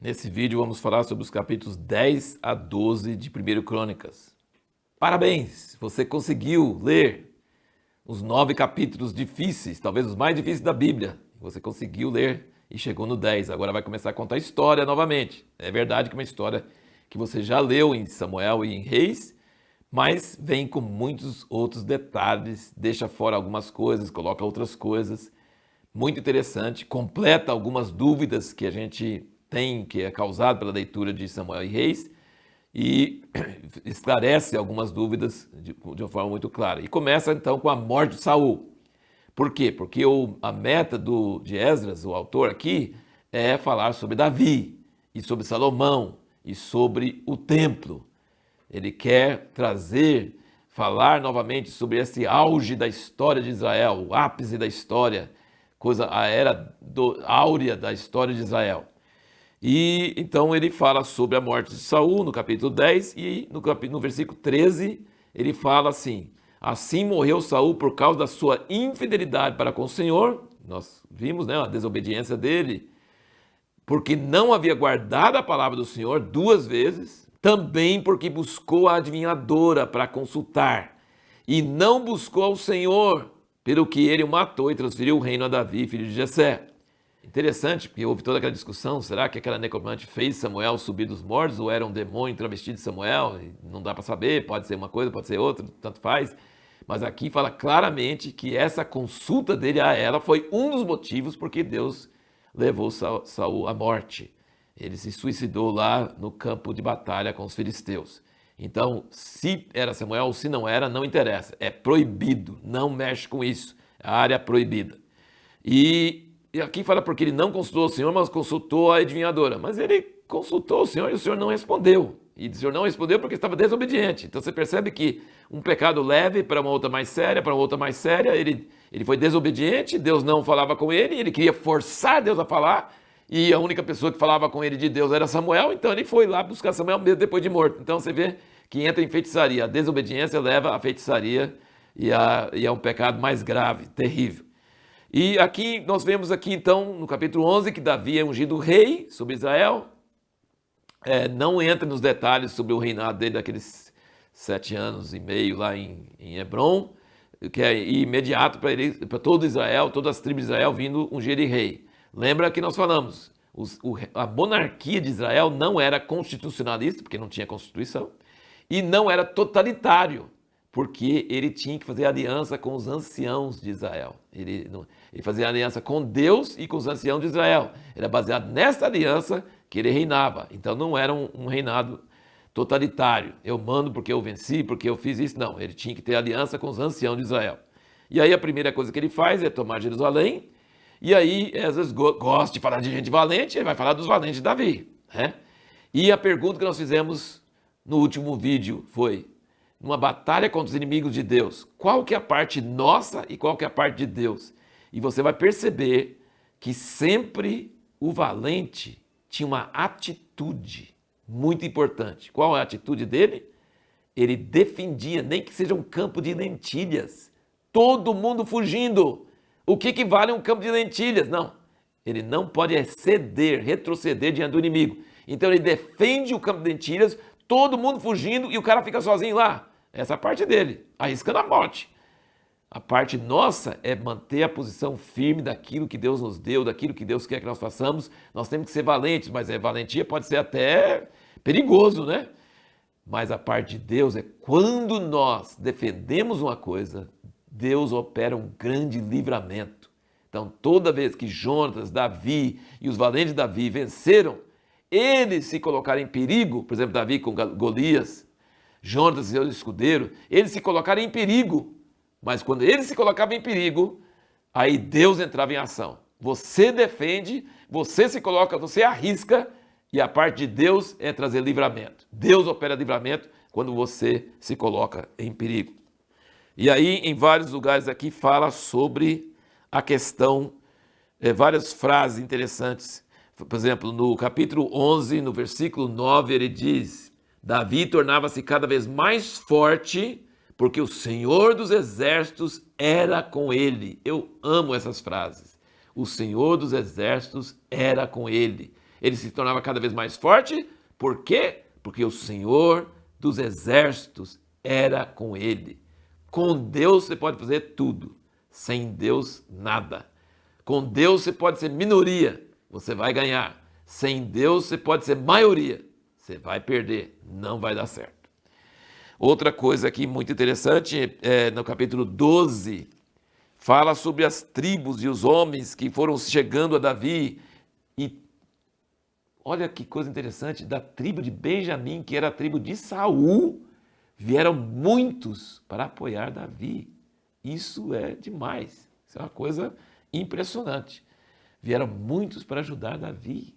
Nesse vídeo vamos falar sobre os capítulos 10 a 12 de 1 Crônicas. Parabéns! Você conseguiu ler os 9 capítulos difíceis, talvez os mais difíceis da Bíblia. Você conseguiu ler e chegou no 10. Agora vai começar a contar a história novamente. É verdade que é uma história que você já leu em Samuel e em Reis, mas vem com muitos outros detalhes, deixa fora algumas coisas, coloca outras coisas. Muito interessante, completa algumas dúvidas que a gente tem, que é causado pela leitura de Samuel e Reis, e esclarece algumas dúvidas de uma forma muito clara. E começa então com a morte de Saul. Por quê? Porque a meta de Esdras, o autor aqui, é falar sobre Davi, e sobre Salomão, e sobre o templo. Ele quer falar novamente sobre esse auge da história de Israel, o ápice da história, a era áurea da história de Israel. E então ele fala sobre a morte de Saul no capítulo 10 e no versículo 13 ele fala assim: assim morreu Saul por causa da sua infidelidade para com o Senhor. Nós vimos, né, a desobediência dele, porque não havia guardado a palavra do Senhor 2 vezes, também porque buscou a adivinhadora para consultar, e não buscou ao Senhor, pelo que ele o matou e transferiu o reino a Davi, filho de Jessé. Interessante, porque houve toda aquela discussão, será que aquela necromante fez Samuel subir dos mortos, ou era um demônio travestido de Samuel? Não dá para saber, pode ser uma coisa, pode ser outra, tanto faz. Mas aqui fala claramente que essa consulta dele a ela foi um dos motivos porque Deus levou Saul à morte. Ele se suicidou lá no campo de batalha com os filisteus. Então, se era Samuel ou se não era, não interessa. É proibido, não mexe com isso. É a área proibida. E aqui fala porque ele não consultou o Senhor, mas consultou a adivinhadora. Mas ele consultou o Senhor e o Senhor não respondeu. E o Senhor não respondeu porque estava desobediente. Então você percebe que um pecado leve para uma outra mais séria, para uma outra mais séria, ele foi desobediente, Deus não falava com ele, ele queria forçar Deus a falar, e a única pessoa que falava com ele de Deus era Samuel, então ele foi lá buscar Samuel mesmo depois de morto. Então você vê que entra em feitiçaria. A desobediência leva à feitiçaria e é um pecado mais grave, terrível. E aqui nós vemos aqui então no capítulo 11 que Davi é ungido rei sobre Israel. Não entra nos detalhes sobre o reinado dele daqueles 7 anos e meio lá em Hebron, que é imediato para todo Israel, todas as tribos de Israel vindo ungir ele rei. Lembra que nós falamos, a monarquia de Israel não era constitucionalista, porque não tinha constituição, e não era totalitário, porque ele tinha que fazer aliança com os anciãos de Israel. Ele fazia aliança com Deus e com os anciãos de Israel. Era baseado nessa aliança que ele reinava. Então não era um reinado totalitário. Eu mando porque eu venci, porque eu fiz isso. Não, ele tinha que ter aliança com os anciãos de Israel. E aí a primeira coisa que ele faz é tomar Jerusalém. E aí, às vezes, gosta de falar de gente valente, ele vai falar dos valentes de Davi, né? E a pergunta que nós fizemos no último vídeo foi: numa batalha contra os inimigos de Deus, qual que é a parte nossa e qual que é a parte de Deus? E você vai perceber que sempre o valente tinha uma atitude muito importante. Qual é a atitude dele? Ele defendia, nem que seja um campo de lentilhas, todo mundo fugindo. O que vale um campo de lentilhas? Não, ele não pode retroceder diante do inimigo. Então ele defende o campo de lentilhas, todo mundo fugindo e o cara fica sozinho lá. Essa é a parte dele, arriscando a morte. A parte nossa é manter a posição firme daquilo que Deus nos deu, daquilo que Deus quer que nós façamos. Nós temos que ser valentes, mas valentia pode ser até perigoso, né? Mas a parte de Deus é quando nós defendemos uma coisa, Deus opera um grande livramento. Então, toda vez que Jonatas, Davi e os valentes de Davi venceram, eles se colocaram em perigo, por exemplo, Davi com Golias, Jonatas e seu escudeiro, eles se colocaram em perigo. Mas quando eles se colocavam em perigo, aí Deus entrava em ação. Você defende, você se coloca, você arrisca, e a parte de Deus é trazer livramento. Deus opera livramento quando você se coloca em perigo. E aí, em vários lugares aqui, fala sobre a questão, várias frases interessantes. Por exemplo, no capítulo 11, no versículo 9, ele diz: Davi tornava-se cada vez mais forte, porque o Senhor dos exércitos era com ele. Eu amo essas frases. O Senhor dos exércitos era com ele. ele se tornava cada vez mais forte. Por quê? Porque o Senhor dos exércitos era com ele. Com Deus você pode fazer tudo, sem Deus nada. Com Deus você pode ser minoria, você vai ganhar. Sem Deus você pode ser maioria, você vai perder, não vai dar certo. Outra coisa aqui muito interessante, no capítulo 12, fala sobre as tribos e os homens que foram chegando a Davi. E olha que coisa interessante, da tribo de Benjamim, que era a tribo de Saul, vieram muitos para apoiar Davi. Isso é demais, isso é uma coisa impressionante. Vieram muitos para ajudar Davi,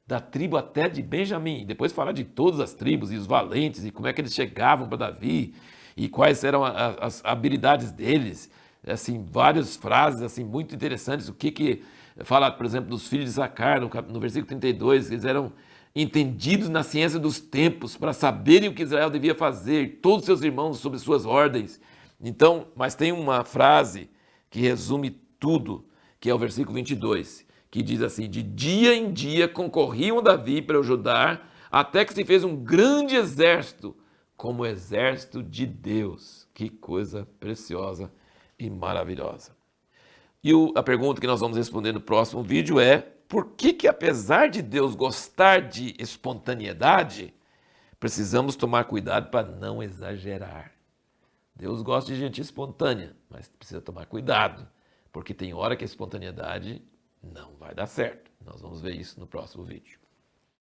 da tribo até de Benjamim. Depois fala de todas as tribos e os valentes e como é que eles chegavam para Davi e quais eram as habilidades deles. Assim, várias frases assim muito interessantes. O que fala, por exemplo, dos filhos de Isacar, no versículo 32, eles eram entendidos na ciência dos tempos para saberem o que Israel devia fazer, todos seus irmãos sob suas ordens. Então, mas tem uma frase que resume tudo, que é o versículo 22, que diz assim: de dia em dia concorriam a Davi para ajudar, até que se fez um grande exército, como o exército de Deus. Que coisa preciosa e maravilhosa. E a pergunta que nós vamos responder no próximo vídeo é: por que apesar de Deus gostar de espontaneidade, precisamos tomar cuidado para não exagerar? Deus gosta de gente espontânea, mas precisa tomar cuidado, porque tem hora que a espontaneidade não vai dar certo. Nós vamos ver isso no próximo vídeo.